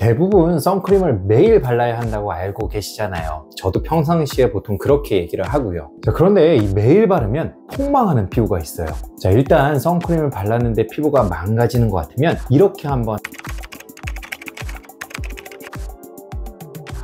대부분 선크림을 매일 발라야 한다고 알고 계시잖아요. 저도 평상시에 보통 그렇게 얘기를 하고요. 자, 그런데 이 매일 바르면 폭망하는 피부가 있어요. 자, 일단 선크림을 발랐는데 피부가 망가지는 것 같으면 이렇게 한번.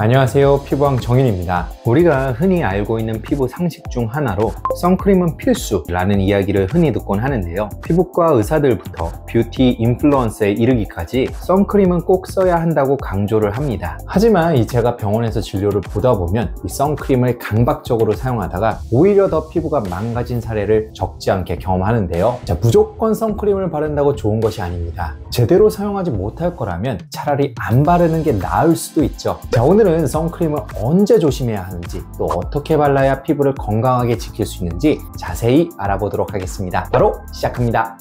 안녕하세요, 피부왕 정윤입니다. 우리가 흔히 알고 있는 피부 상식 중 하나로 선크림은 필수라는 이야기를 흔히 듣곤 하는데요. 피부과 의사들부터 뷰티 인플루언서에 이르기까지 선크림은 꼭 써야 한다고 강조를 합니다. 하지만 제가 병원에서 진료를 보다 보면 이 선크림을 강박적으로 사용하다가 오히려 더 피부가 망가진 사례를 적지 않게 경험하는데요. 자, 무조건 선크림을 바른다고 좋은 것이 아닙니다. 제대로 사용하지 못할 거라면 차라리 안 바르는 게 나을 수도 있죠. 자, 오늘은 선크림을 언제 조심해야 하는지, 또 어떻게 발라야 피부를 건강하게 지킬 수 있는지 자세히 알아보도록 하겠습니다. 바로 시작합니다.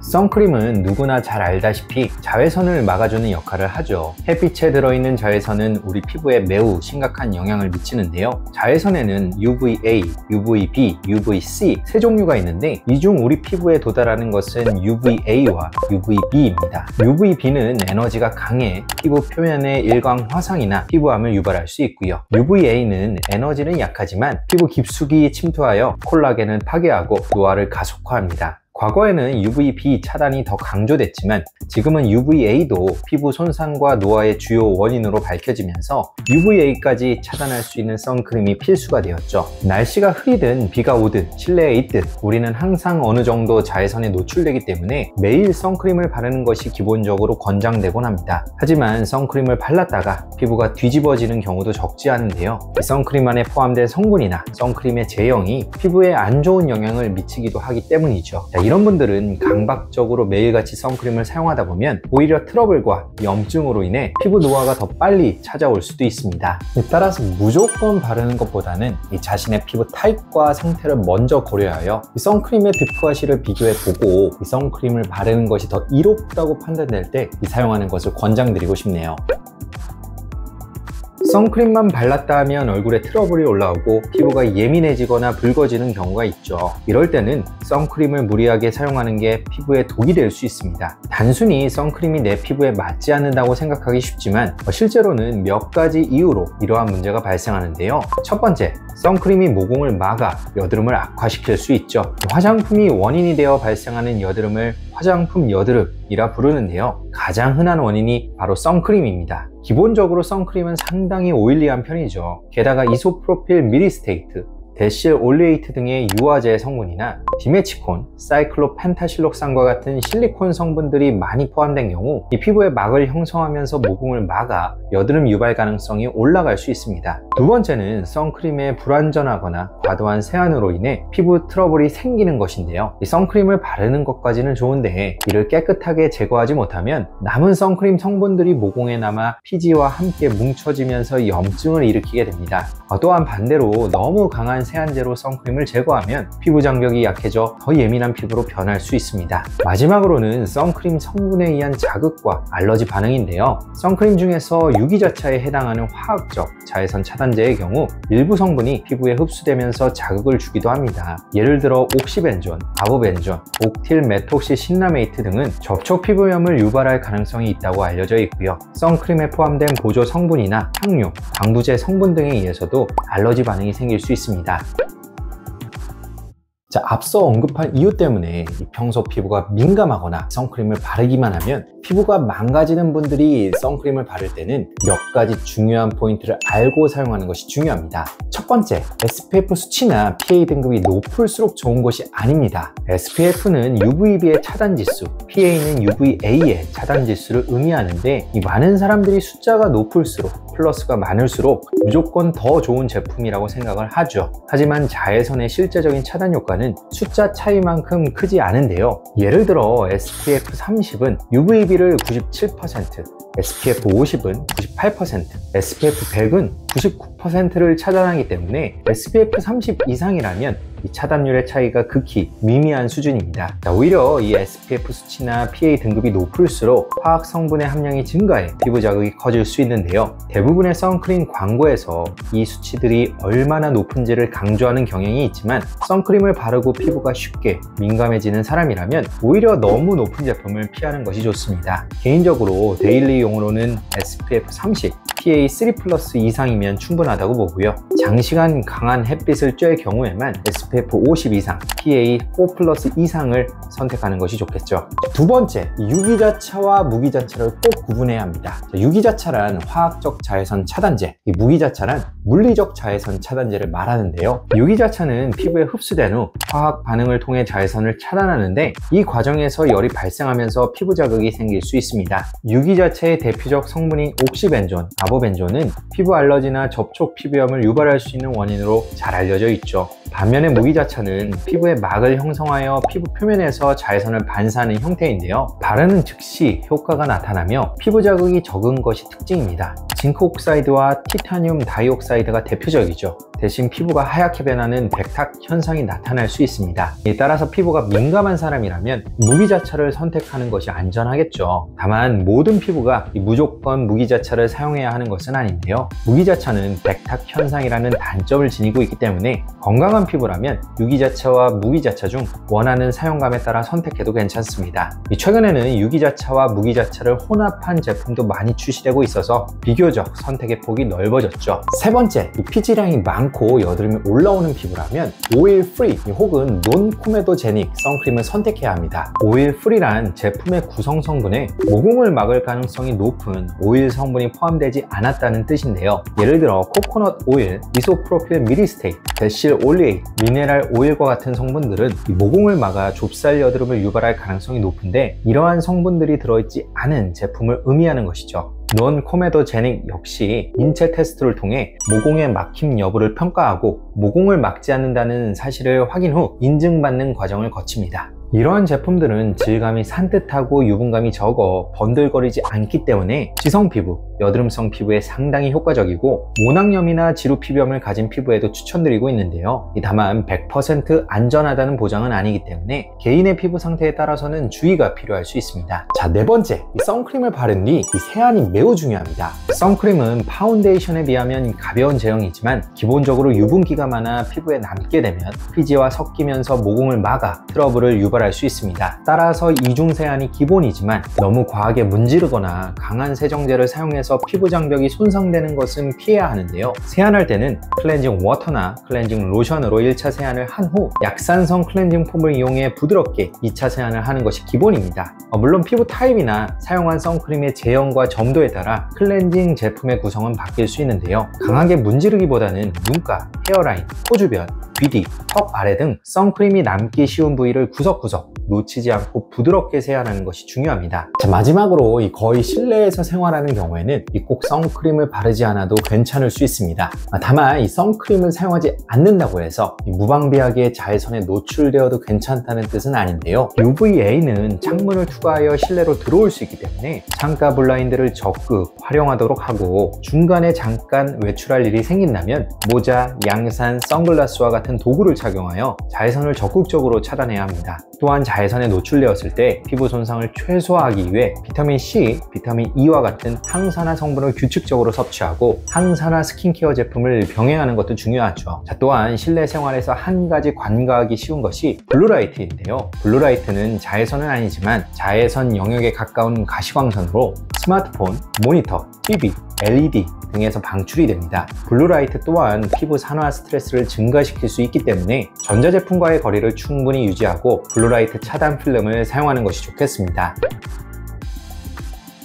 선크림은 누구나 잘 알다시피 자외선을 막아주는 역할을 하죠. 햇빛에 들어있는 자외선은 우리 피부에 매우 심각한 영향을 미치는데요. 자외선에는 UVA, UVB, UVC 세 종류가 있는데 이 중 우리 피부에 도달하는 것은 UVA와 UVB입니다. UVB는 에너지가 강해 피부 표면에 일광 화상이나 피부암을 유발할 수 있고요. UVA는 에너지는 약하지만 피부 깊숙이 침투하여 콜라겐을 파괴하고 노화를 가속화합니다. 과거에는 UVB 차단이 더 강조됐지만 지금은 UVA도 피부 손상과 노화의 주요 원인으로 밝혀지면서 UVA까지 차단할 수 있는 선크림이 필수가 되었죠. 날씨가 흐리든 비가 오든 실내에 있든 우리는 항상 어느 정도 자외선에 노출되기 때문에 매일 선크림을 바르는 것이 기본적으로 권장되곤 합니다. 하지만 선크림을 발랐다가 피부가 뒤집어지는 경우도 적지 않은데요. 선크림 안에 포함된 성분이나 선크림의 제형이 피부에 안 좋은 영향을 미치기도 하기 때문이죠. 이런 분들은 강박적으로 매일같이 선크림을 사용하다 보면 오히려 트러블과 염증으로 인해 피부 노화가 더 빨리 찾아올 수도 있습니다. 따라서 무조건 바르는 것보다는 자신의 피부 타입과 상태를 먼저 고려하여 선크림의 득과 실을 비교해 보고 선크림을 바르는 것이 더 이롭다고 판단될 때 사용하는 것을 권장드리고 싶네요. 선크림만 발랐다 하면 얼굴에 트러블이 올라오고 피부가 예민해지거나 붉어지는 경우가 있죠. 이럴 때는 선크림을 무리하게 사용하는 게 피부에 독이 될 수 있습니다. 단순히 선크림이 내 피부에 맞지 않는다고 생각하기 쉽지만 실제로는 몇 가지 이유로 이러한 문제가 발생하는데요. 첫 번째, 선크림이 모공을 막아 여드름을 악화시킬 수 있죠. 화장품이 원인이 되어 발생하는 여드름을 화장품 여드름이라 부르는데요. 가장 흔한 원인이 바로 선크림입니다. 기본적으로 선크림은 상당히 오일리한 편이죠. 게다가 이소프로필 미리스테이트, 데실 올레이트 등의 유화제 성분이나 디메치콘, 사이클로펜타실록산과 같은 실리콘 성분들이 많이 포함된 경우 이 피부에 막을 형성하면서 모공을 막아 여드름 유발 가능성이 올라갈 수 있습니다. 두 번째는 선크림에 불완전하거나 과도한 세안으로 인해 피부 트러블이 생기는 것인데요. 이 선크림을 바르는 것까지는 좋은데 이를 깨끗하게 제거하지 못하면 남은 선크림 성분들이 모공에 남아 피지와 함께 뭉쳐지면서 염증을 일으키게 됩니다. 또한 반대로 너무 강한 세안제로 선크림을 제거하면 피부 장벽이 약해져 더 예민한 피부로 변할 수 있습니다. 마지막으로는 선크림 성분에 의한 자극과 알러지 반응인데요. 선크림 중에서 유기자차에 해당하는 화학적 자외선 차단제의 경우 일부 성분이 피부에 흡수되면서 자극을 주기도 합니다. 예를 들어 옥시벤존, 아부벤존, 옥틸메톡시신라메이트 등은 접촉 피부염을 유발할 가능성이 있다고 알려져 있고요. 선크림에 포함된 보조 성분이나 향료, 방부제 성분 등에 의해서도 알러지 반응이 생길 수 있습니다. 자, 앞서 언급한 이유 때문에 평소 피부가 민감하거나 선크림을 바르기만 하면 피부가 망가지는 분들이 선크림을 바를 때는 몇 가지 중요한 포인트를 알고 사용하는 것이 중요합니다. 첫 번째, SPF 수치나 PA 등급이 높을수록 좋은 것이 아닙니다. SPF는 UVB의 차단지수, PA는 UVA의 차단지수를 의미하는데 이 많은 사람들이 숫자가 높을수록 플러스가 많을수록 무조건 더 좋은 제품이라고 생각을 하죠. 하지만 자외선의 실제적인 차단 효과는 숫자 차이만큼 크지 않은데요. 예를 들어 SPF 30은 UVB를 97%, SPF 50은 98%, SPF 100은 99%를 차단하기 때문에 SPF 30 이상이라면 이 차단율의 차이가 극히 미미한 수준입니다. 오히려 이 SPF 수치나 PA 등급이 높을수록 화학 성분의 함량이 증가해 피부 자극이 커질 수 있는데요. 대부분의 선크림 광고에서 이 수치들이 얼마나 높은지를 강조하는 경향이 있지만 선크림을 바르고 피부가 쉽게 민감해지는 사람이라면 오히려 너무 높은 제품을 피하는 것이 좋습니다. 개인적으로 데일리용으로는 SPF 30, PA3+ 이상이면 충분하다고 보고요. 장시간 강한 햇빛을 쬐 경우에만 SPF 50 이상, PA4+ 이상을 선택하는 것이 좋겠죠. 두 번째, 유기자차와 무기자차를 꼭 구분해야 합니다. 유기자차란 화학적 자외선 차단제, 무기자차란 물리적 자외선 차단제를 말하는데요. 유기자차는 피부에 흡수된 후 화학 반응을 통해 자외선을 차단하는데 이 과정에서 열이 발생하면서 피부 자극이 생길 수 있습니다. 유기자차의 대표적 성분인 옥시벤존, 아보벤존은 피부 알러지나 접촉 피부염을 유발할 수 있는 원인으로 잘 알려져 있죠. 반면에 무기자차는 피부에 막을 형성하여 피부 표면에서 자외선을 반사하는 형태인데요. 바르는 즉시 효과가 나타나며 피부 자극이 적은 것이 특징입니다. 징크 옥사이드와 티타늄 다이옥사이드가 대표적이죠. 대신 피부가 하얗게 변하는 백탁 현상이 나타날 수 있습니다. 따라서 피부가 민감한 사람이라면 무기자차를 선택하는 것이 안전하겠죠. 다만 모든 피부가 무조건 무기자차를 사용해야 하는 것은 아닌데요. 무기자차는 백탁 현상이라는 단점을 지니고 있기 때문에 건강한 피부라면 유기자차와 무기자차 중 원하는 사용감에 따라 선택해도 괜찮습니다. 최근에는 유기자차와 무기자차를 혼합한 제품도 많이 출시되고 있어서 비교적 선택의 폭이 넓어졌죠. 세 번째, 피지량이 많고 여드름이 올라오는 피부라면 오일 프리 혹은 논 코메도제닉 선크림을 선택해야 합니다. 오일 프리란 제품의 구성 성분에 모공을 막을 가능성이 높은 오일 성분이 포함되지 않았다는 뜻인데요. 예를 들어 코코넛 오일, 이소프로필 미리스테이트, 데실 올리에이트, 미네랄 오일과 같은 성분들은 모공을 막아 좁쌀 여드름을 유발할 가능성이 높은데 이러한 성분들이 들어있지 않은 제품을 의미하는 것이죠. 논 코메도제닉 역시 인체 테스트를 통해 모공의 막힘 여부를 평가하고 모공을 막지 않는다는 사실을 확인 후 인증받는 과정을 거칩니다. 이러한 제품들은 질감이 산뜻하고 유분감이 적어 번들거리지 않기 때문에 지성 피부, 여드름성 피부에 상당히 효과적이고 모낭염이나 지루 피부염을 가진 피부에도 추천드리고 있는데요. 다만 100% 안전하다는 보장은 아니기 때문에 개인의 피부 상태에 따라서는 주의가 필요할 수 있습니다. 자, 네 번째, 선크림을 바른 뒤 세안이 매우 중요합니다. 선크림은 파운데이션에 비하면 가벼운 제형이지만 기본적으로 유분기가 많아 피부에 남게 되면 피지와 섞이면서 모공을 막아 트러블을 유발할 수 있습니다. 따라서 이중 세안이 기본이지만 너무 과하게 문지르거나 강한 세정제를 사용해서 피부 장벽이 손상되는 것은 피해야 하는데요. 세안할 때는 클렌징 워터나 클렌징 로션으로 1차 세안을 한 후 약산성 클렌징 폼을 이용해 부드럽게 2차 세안을 하는 것이 기본입니다. 물론 피부 타입이나 사용한 선크림의 제형과 점도에 따라 클렌징 제품의 구성은 바뀔 수 있는데요. 강하게 문지르기보다는 눈가, 헤어라인, 코주변, 귀뒤, 턱 아래 등 선크림이 남기 쉬운 부위를 구석구석 놓치지 않고 부드럽게 세안하는 것이 중요합니다. 자, 마지막으로 거의 실내에서 생활하는 경우에는 꼭 선크림을 바르지 않아도 괜찮을 수 있습니다. 다만 이 선크림을 사용하지 않는다고 해서 무방비하게 자외선에 노출되어도 괜찮다는 뜻은 아닌데요. UVA는 창문을 투과하여 실내로 들어올 수 있기 때문에 창가 블라인드를 적극 활용하도록 하고 중간에 잠깐 외출할 일이 생긴다면 모자, 양산, 선글라스와 같은 도구를 착용하여 자외선을 적극적으로 차단해야 합니다. 또한 자외선에 노출되었을 때 피부 손상을 최소화하기 위해 비타민 C, 비타민 E와 같은 항산화 성분을 규칙적으로 섭취하고 항산화 스킨케어 제품을 병행하는 것도 중요하죠. 자, 또한 실내 생활에서 한 가지 관가하기 쉬운 것이 블루라이트인데요. 블루라이트는 자외선은 아니지만 자외선 영역에 가까운 가시광선으로 스마트폰, 모니터, TV, LED 등에서 방출이 됩니다. 블루라이트 또한 피부 산화 스트레스를 증가시킬 수 있기 때문에 전자제품과의 거리를 충분히 유지하고 블루라이트 차단 필름을 사용하는 것이 좋겠습니다.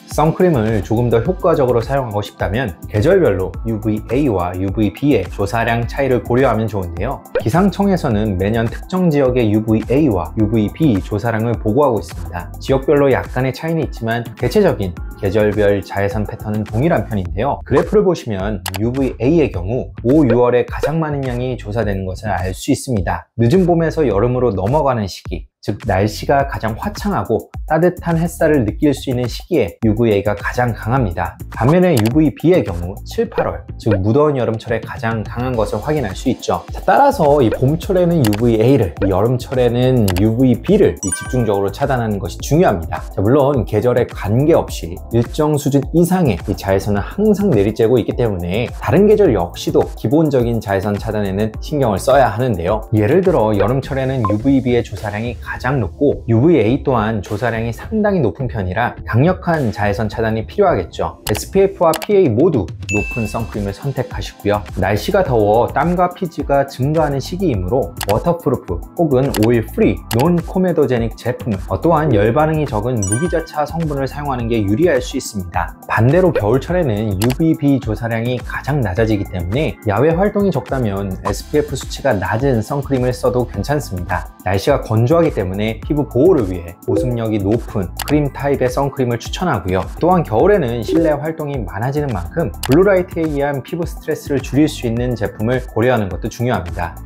선크림을 조금 더 효과적으로 사용하고 싶다면 계절별로 UVA와 UVB의 조사량 차이를 고려하면 좋은데요. 기상청에서는 매년 특정 지역의 UVA와 UVB 조사량을 보고하고 있습니다. 지역별로 약간의 차이는 있지만 대체적인 계절별 자외선 패턴은 동일한 편인데요. 그래프를 보시면 UVA의 경우 5, 6월에 가장 많은 양이 조사되는 것을 알 수 있습니다. 늦은 봄에서 여름으로 넘어가는 시기, 즉 날씨가 가장 화창하고 따뜻한 햇살을 느낄 수 있는 시기에 UVA가 가장 강합니다. 반면에 UVB의 경우 7, 8월, 즉 무더운 여름철에 가장 강한 것을 확인할 수 있죠. 자, 따라서 이 봄철에는 UVA를, 이 여름철에는 UVB를 집중적으로 차단하는 것이 중요합니다. 자, 물론 계절에 관계없이 일정 수준 이상의 이 자외선은 항상 내리쬐고 있기 때문에 다른 계절 역시도 기본적인 자외선 차단에는 신경을 써야 하는데요. 예를 들어 여름철에는 UVB의 조사량이 가장 높고 UVA 또한 조사량이 상당히 높은 편이라 강력한 자외선 차단이 필요하겠죠. SPF와 PA 모두 높은 선크림을 선택하시고요. 날씨가 더워 땀과 피지가 증가하는 시기이므로 워터프루프 혹은 오일 프리, 논 코메도제닉 제품을 또한 열 반응이 적은 무기자차 성분을 사용하는 게 유리할 수 있습니다. 반대로 겨울철에는 UVB 조사량이 가장 낮아지기 때문에 야외 활동이 적다면 SPF 수치가 낮은 선크림을 써도 괜찮습니다. 날씨가 건조하기 때문에 피부 보호를 위해 보습력이 높은 크림 타입의 선크림을 추천하고요. 또한 겨울에는 실내 활동이 많아지는 만큼 블루라이트에 의한 피부 스트레스를 줄일 수 있는 제품을 고려하는 것도 중요합니다.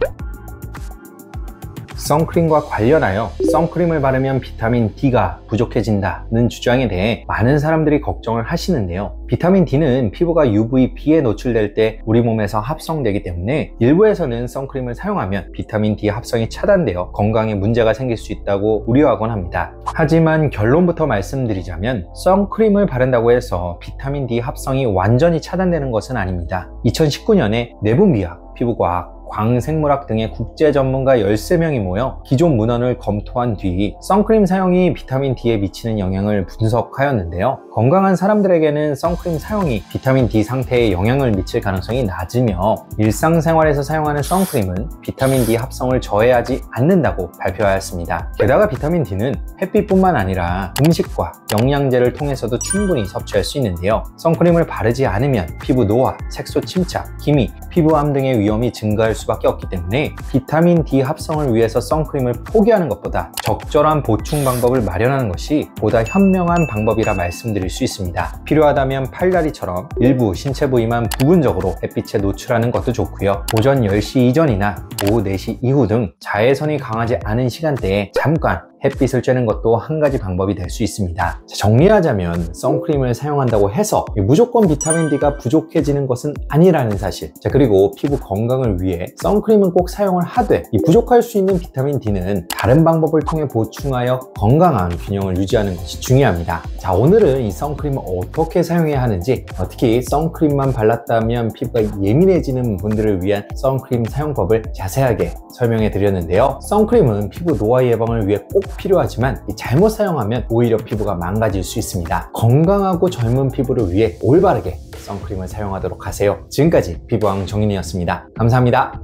선크림과 관련하여 선크림을 바르면 비타민 D가 부족해진다는 주장에 대해 많은 사람들이 걱정을 하시는데요. 비타민 D는 피부가 UVB에 노출될 때 우리 몸에서 합성되기 때문에 일부에서는 선크림을 사용하면 비타민 D 합성이 차단되어 건강에 문제가 생길 수 있다고 우려하곤 합니다. 하지만 결론부터 말씀드리자면 선크림을 바른다고 해서 비타민 D 합성이 완전히 차단되는 것은 아닙니다. 2019년에 내분비학, 피부과학, 광생물학 등의 국제 전문가 13명이 모여 기존 문헌을 검토한 뒤 선크림 사용이 비타민 D에 미치는 영향을 분석하였는데요. 건강한 사람들에게는 선크림 사용이 비타민 D 상태에 영향을 미칠 가능성이 낮으며 일상생활에서 사용하는 선크림은 비타민 D 합성을 저해하지 않는다고 발표하였습니다. 게다가 비타민 D는 햇빛뿐만 아니라 음식과 영양제를 통해서도 충분히 섭취할 수 있는데요. 선크림을 바르지 않으면 피부 노화, 색소 침착, 기미, 피부암 등의 위험이 증가할 수밖에 없기 때문에 비타민 D 합성을 위해서 선크림을 포기하는 것보다 적절한 보충 방법을 마련하는 것이 보다 현명한 방법이라 말씀드릴 수 있습니다. 필요하다면 팔다리처럼 일부 신체 부위만 부분적으로 햇빛에 노출하는 것도 좋고요. 오전 10시 이전이나 오후 4시 이후 등 자외선이 강하지 않은 시간대에 잠깐 햇빛을 쬐는 것도 한 가지 방법이 될 수 있습니다. 자, 정리하자면 선크림을 사용한다고 해서 무조건 비타민 D가 부족해지는 것은 아니라는 사실. 자, 그리고 피부 건강을 위해 선크림은 꼭 사용을 하되 이 부족할 수 있는 비타민 D는 다른 방법을 통해 보충하여 건강한 균형을 유지하는 것이 중요합니다. 자, 오늘은 이 선크림을 어떻게 사용해야 하는지, 특히 선크림만 발랐다면 피부가 예민해지는 분들을 위한 선크림 사용법을 자세하게 설명해 드렸는데요. 선크림은 피부 노화 예방을 위해 꼭 필요하지만 잘못 사용하면 오히려 피부가 망가질 수 있습니다. 건강하고 젊은 피부를 위해 올바르게 선크림을 사용하도록 하세요. 지금까지 피부왕 정인이었습니다. 감사합니다.